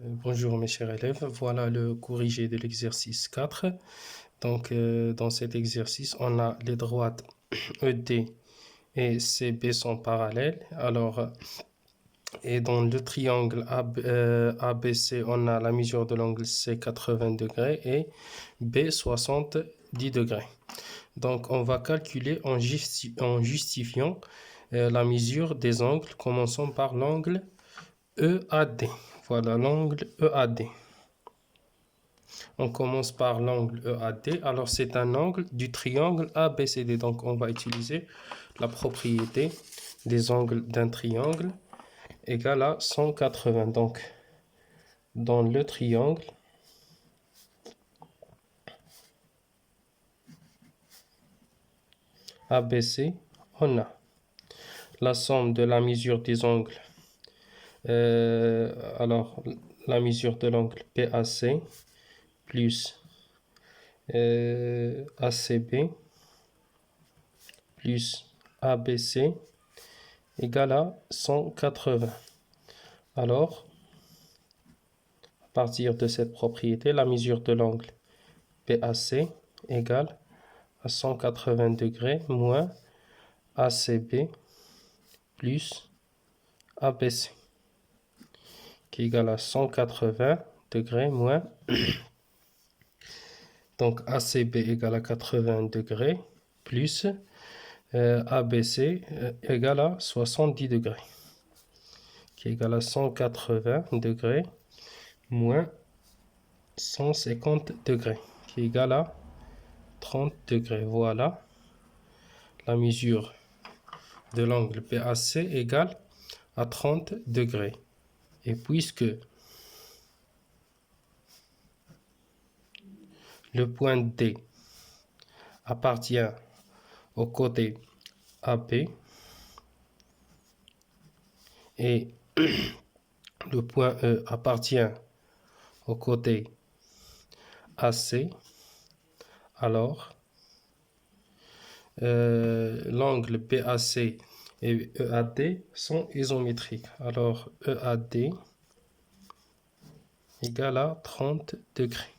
Bonjour mes chers élèves, voilà le corrigé de l'exercice 4. Donc dans cet exercice, on a les droites ED et CB sont parallèles. Alors, et dans le triangle ABC, on a la mesure de l'angle C 80 degrés et B 70 degrés. Donc on va calculer en justifiant la mesure des angles, commençons par l'angle EAD. Voilà l'angle EAD. On commence par l'angle EAD. Alors, c'est un angle du triangle ABCD. Donc, on va utiliser la propriété des angles d'un triangle égale à 180. Donc, dans le triangle ABC, on a la somme de la mesure des angles. Alors, la mesure de l'angle PAC plus ACB plus ABC égale à 180. Alors, à partir de cette propriété, la mesure de l'angle PAC égale à 180 degrés moins ACB plus ABC qui égale à 180 degrés moins donc ACB égale à 80 degrés plus ABC égale à 70 degrés qui égale à 180 degrés moins 150 degrés qui égale à 30 degrés. Voilà la mesure de l'angle PAC égale à 30 degrés. Et puisque le point D appartient au côté AB et le point E appartient au côté AC, alors l'angle BAC et EAD sont isométriques. Alors EAD égale à 30 degrés.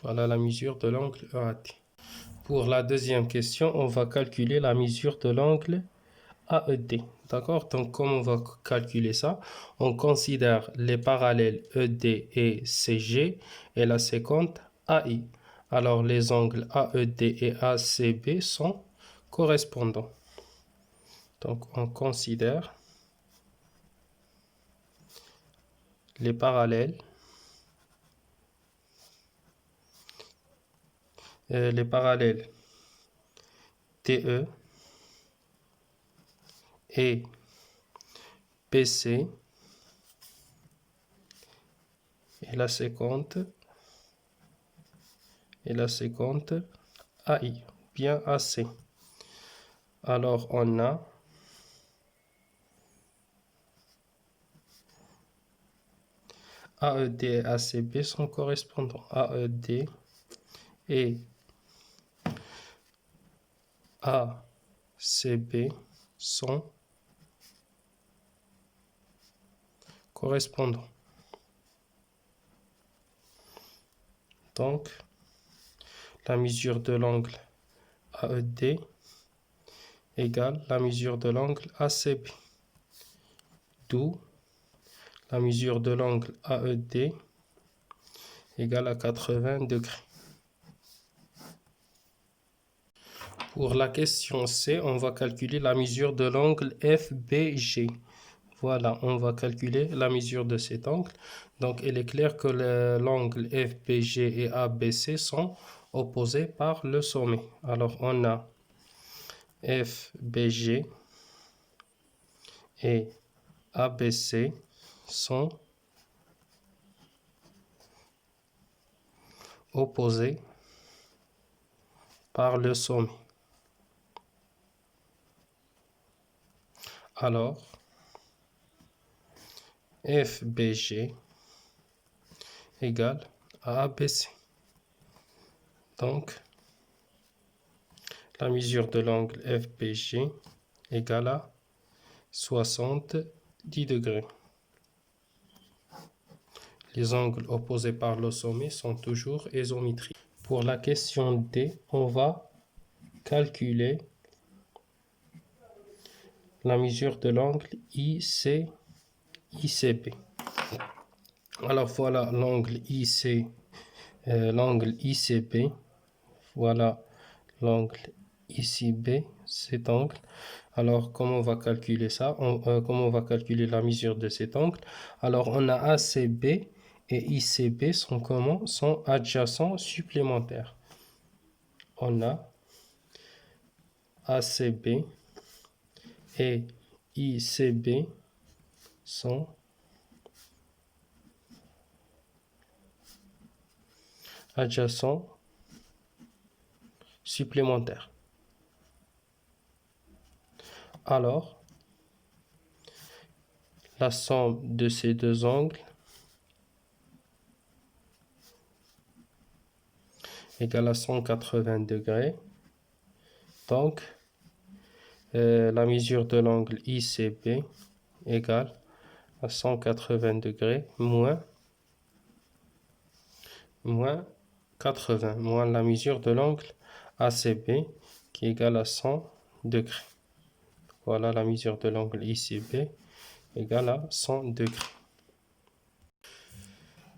Voilà la mesure de l'angle EAD. Pour la deuxième question, on va calculer la mesure de l'angle AED. D'accord? Donc, comment on va calculer ça? On considère les parallèles ED et CG et la séquente AI. Alors, les angles AED et ACB sont correspondants. Donc, on considère les parallèles TE et PC et la séquente AI, bien AC. Alors, on a AED et ACB sont correspondants. AED et ACB sont correspondants. Donc, la mesure de l'angle AED égale la mesure de l'angle ACB. D'où la mesure de l'angle AED égale à 80 degrés. Pour la question C, on va calculer la mesure de l'angle FBG. Voilà, on va calculer la mesure de cet angle. Donc, il est clair que l'angle FBG et ABC sont opposés par le sommet. Alors, on a FBG et ABC sont opposés par le sommet. Alors, FBG égale à ABC. Donc, la mesure de l'angle FBG égale à 70 degrés. les angles opposés par le sommet sont toujours isométriques. Pour la question D, on va calculer la mesure de l'angle ICB. Alors voilà l'angle l'angle ICB. Voilà l'angle ICB, cet angle. Alors, comment on va calculer ça? Comment on va calculer la mesure de cet angle? Alors, on a ACB et ICB sont comment? Sont adjacents supplémentaires. On a ACB et ICB sont adjacents supplémentaires. Alors, la somme de ces deux angles égale à 180 degrés. Donc, la mesure de l'angle ICB égale à 180 degrés moins 80, moins la mesure de l'angle ACB qui est égale à 100 degrés. Voilà la mesure de l'angle ICB égale à 100 degrés.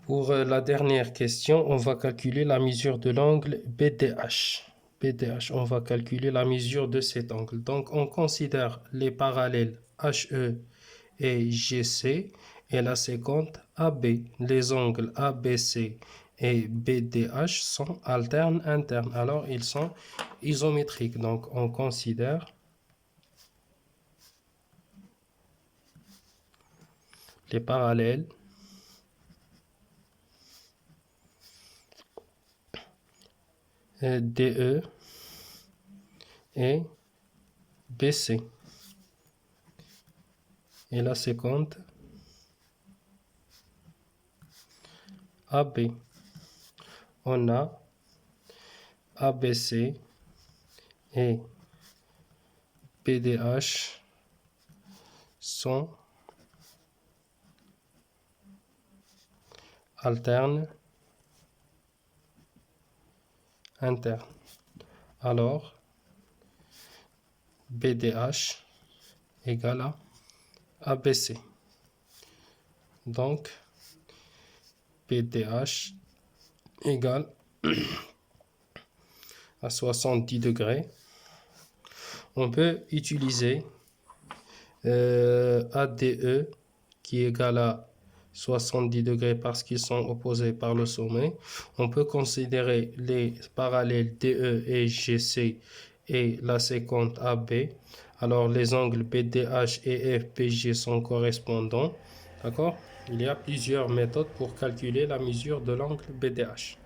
Pour la dernière question, on va calculer la mesure de l'angle BDH. On va calculer la mesure de cet angle. Donc, on considère les parallèles HE et GC et la séquente AB. Les angles ABC et BDH sont alternes internes. Alors, ils sont isométriques. Donc, on considère les parallèles DE et BC. Et la séquente AB. On a ABC et BDH sont alternes internes. Alors, BDH égale à ABC. Donc, BDH égale à 70 degrés. On peut utiliser ADE qui est égal à 70 degrés parce qu'ils sont opposés par le sommet. On peut considérer les parallèles DE et GC et la séquente AB. Alors les angles BDH et FPG sont correspondants. D'accord? Il y a plusieurs méthodes pour calculer la mesure de l'angle BDH.